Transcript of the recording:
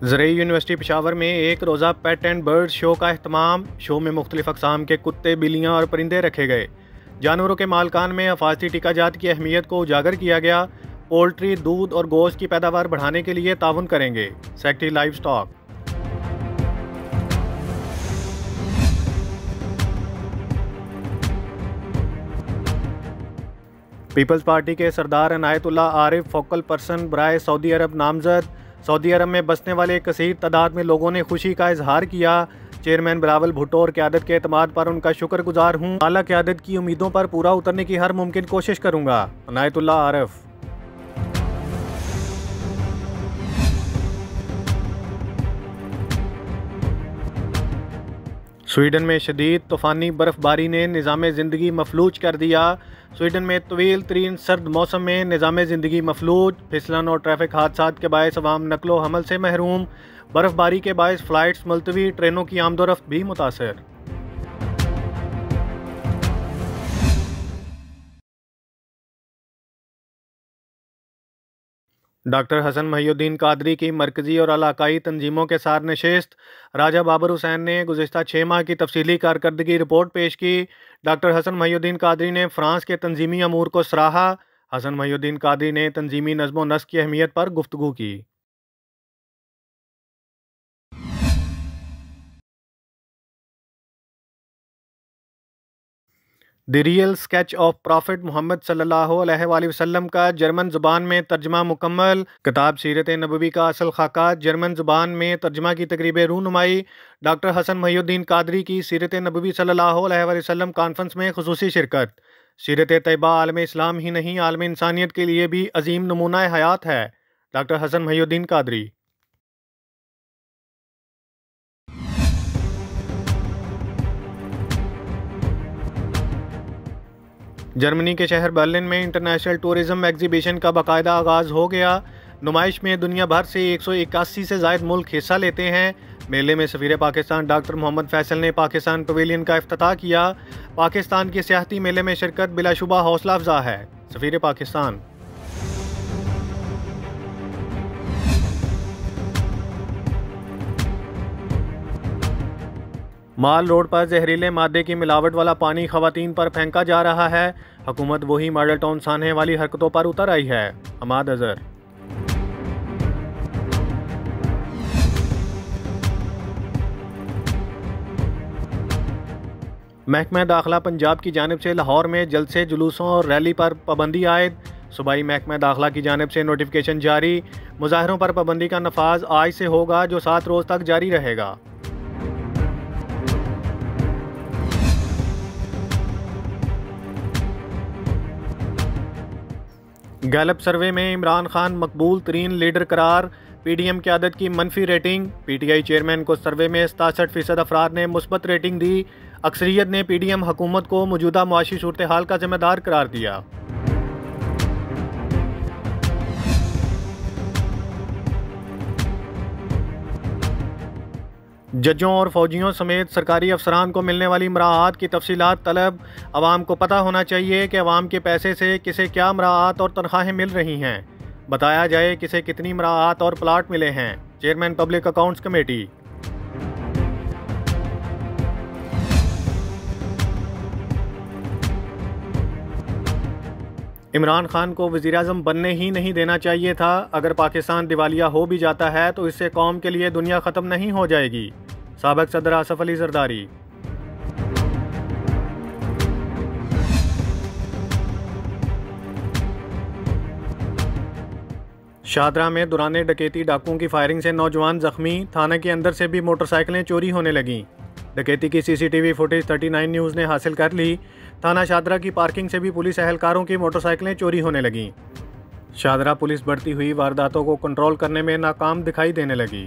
ज़रई university Peshawar में एक रोज़ा पेट एंड बर्ड शो का अहतमाम। शो में मुख्तलिफ अक़साम के कुत्ते, बिल्लियाँ और परिंदे रखे गए। जानवरों के मालकान में हिफाजती टीकाजात की अहमियत को उजागर किया गया। पोल्ट्री, दूध और गोश्त की पैदावार बढ़ाने के लिए ताउन करेंगे। Secretary live stock. Peoples Party के सरदार अनायतुल्लाह आरिफ फोकल पर्सन बराए सऊदी अरब नामजद। सऊदी अरब में बसने वाले कसीर तादाद में लोगों ने खुशी का इजहार किया। चेयरमैन बिलावल भुट्टो और क़यादत के एतमाद पर उनका शुक्रगुजार हूँ। आला क़यादत की उम्मीदों पर पूरा उतरने की हर मुमकिन कोशिश करूँगा। अनायतुल्लाह आरिफ। स्वीडन में शदीद तूफ़ानी बर्फ़बारी ने निज़ाम ज़िंदगी मफलूज कर दिया। स्वीडन में तवील तरीन सर्द मौसम में निज़ाम ज़िंदगी मफलूज। फिसलन और ट्रैफिक हादसात के बायस अवाम नकलो हमल से महरूम। बर्फ़बारी के बायस फ़्लाइट्स मुलतवी, ट्रेनों की आमदोरफ्त भी मुतासर। डॉक्टर हसन महिउद्दीन कादरी की मरकज़ी और इलाकाई तंजीमों के साथ नशिस्त। राजा बाबर हुसैन ने गुज़िश्ता 6 माह की तफसीली कारकर्दगी रिपोर्ट पेश की। डॉक्टर हसन महिउद्दीन कादरी ने फ्रांस के तंजीमी अमूर को सराहा। हसन महिउद्दीन कादरी ने तंजीमी नज़्म व नस्क की अहमियत पर गुफ्तगू की। The real sketch of prophet Muhammad सल्लल्लाहु अलैहि वसल्लम का जर्मन ज़ुबान में तर्जमा मुकम्मल। किताब सीरत नबवी का असल खाका जर्मन ज़ुबान में तर्जमा की तकरीब रूनुमाई। डॉक्टर हसन महिउद्दीन कादरी की सीरत नबवी सल्लल्लाहु अलैहि वसल्लम कॉन्फ्रेंस में खुसूसी शिरकत। सीरत तैयबा आलम इस्लाम ही नहीं, आलम इंसानियत के लिए भी अजीम नमूना हयात है। डॉक्टर हसन महिउद्दीन कादरी। जर्मनी के शहर बर्लिन में इंटरनेशनल टूरिज्म एग्जीबिशन का बाकायदा आगाज़ हो गया। नुमाइश में दुनिया भर से 181 से ज़ायद मुल्क हिस्सा लेते हैं। मेले में सफ़ीर पाकिस्तान डॉक्टर मोहम्मद फैसल ने पाकिस्तान पवेलियन का इफ्तिताह किया। पाकिस्तान के सियाहती मेले में शिरकत बिलाशुबा हौसला अफजा है। सफ़ीर पाकिस्तान। माल रोड पर जहरीले मादे की मिलावट वाला पानी खवातीन पर फेंका जा रहा है। हुकूमत वही मॉडल टाउन सानहे वाली हरकतों पर उतर आई है। हमाद अजहर। महकमा दाखिला पंजाब की जानिब से लाहौर में जलसे, जुलूसों और रैली पर पाबंदी आयद। सूबाई महकमा दाखिला की जानिब से नोटिफिकेशन जारी। मुजाहरों पर पाबंदी का नफाज आज से होगा, जो 7 रोज़ तक जारी रहेगा। गैलप सर्वे में इमरान खान मकबूल तरीन लीडर करार। पीडीएम क़यादत की मनफी रेटिंग। पीटीआई चेयरमैन को सर्वे में 67% अफराद ने मुस्बत रेटिंग दी। अक्सरियत ने पीडीएम हुकूमत को मौजूदा मुआशी सूरत हाल का जिम्मेदार करार दिया। जजों और फौजियों समेत सरकारी अफसरान को मिलने वाली मराआत की तफसीलात तलब। अवाम को पता होना चाहिए कि अवाम के पैसे से किसे क्या मराआत और तनख्वाहें मिल रही हैं। बताया जाए किसे कितनी मराआत और प्लाट मिले हैं। Chairman public accounts committee. Imran Khan को वज़ीर-ए-आज़म बनने ही नहीं देना चाहिए था। अगर पाकिस्तान दिवालिया हो भी जाता है तो इससे कौम के लिए दुनिया ख़त्म नहीं हो जाएगी। साबिक़ सदर आसिफ अली ज़रदारी। शाहदरा में दौरान डकैती डाकुओं की फायरिंग से नौजवान जख्मी। थाने के अंदर से भी मोटरसाइकिलें चोरी होने लगीं। डकैती की सीसीटीवी फुटेज 39 न्यूज़ ने हासिल कर ली। थाना शाहदरा की पार्किंग से भी पुलिस एहलकारों की मोटरसाइकिलें चोरी होने लगीं। शाहदरा पुलिस बढ़ती हुई वारदातों को कंट्रोल करने में नाकाम दिखाई देने लगी।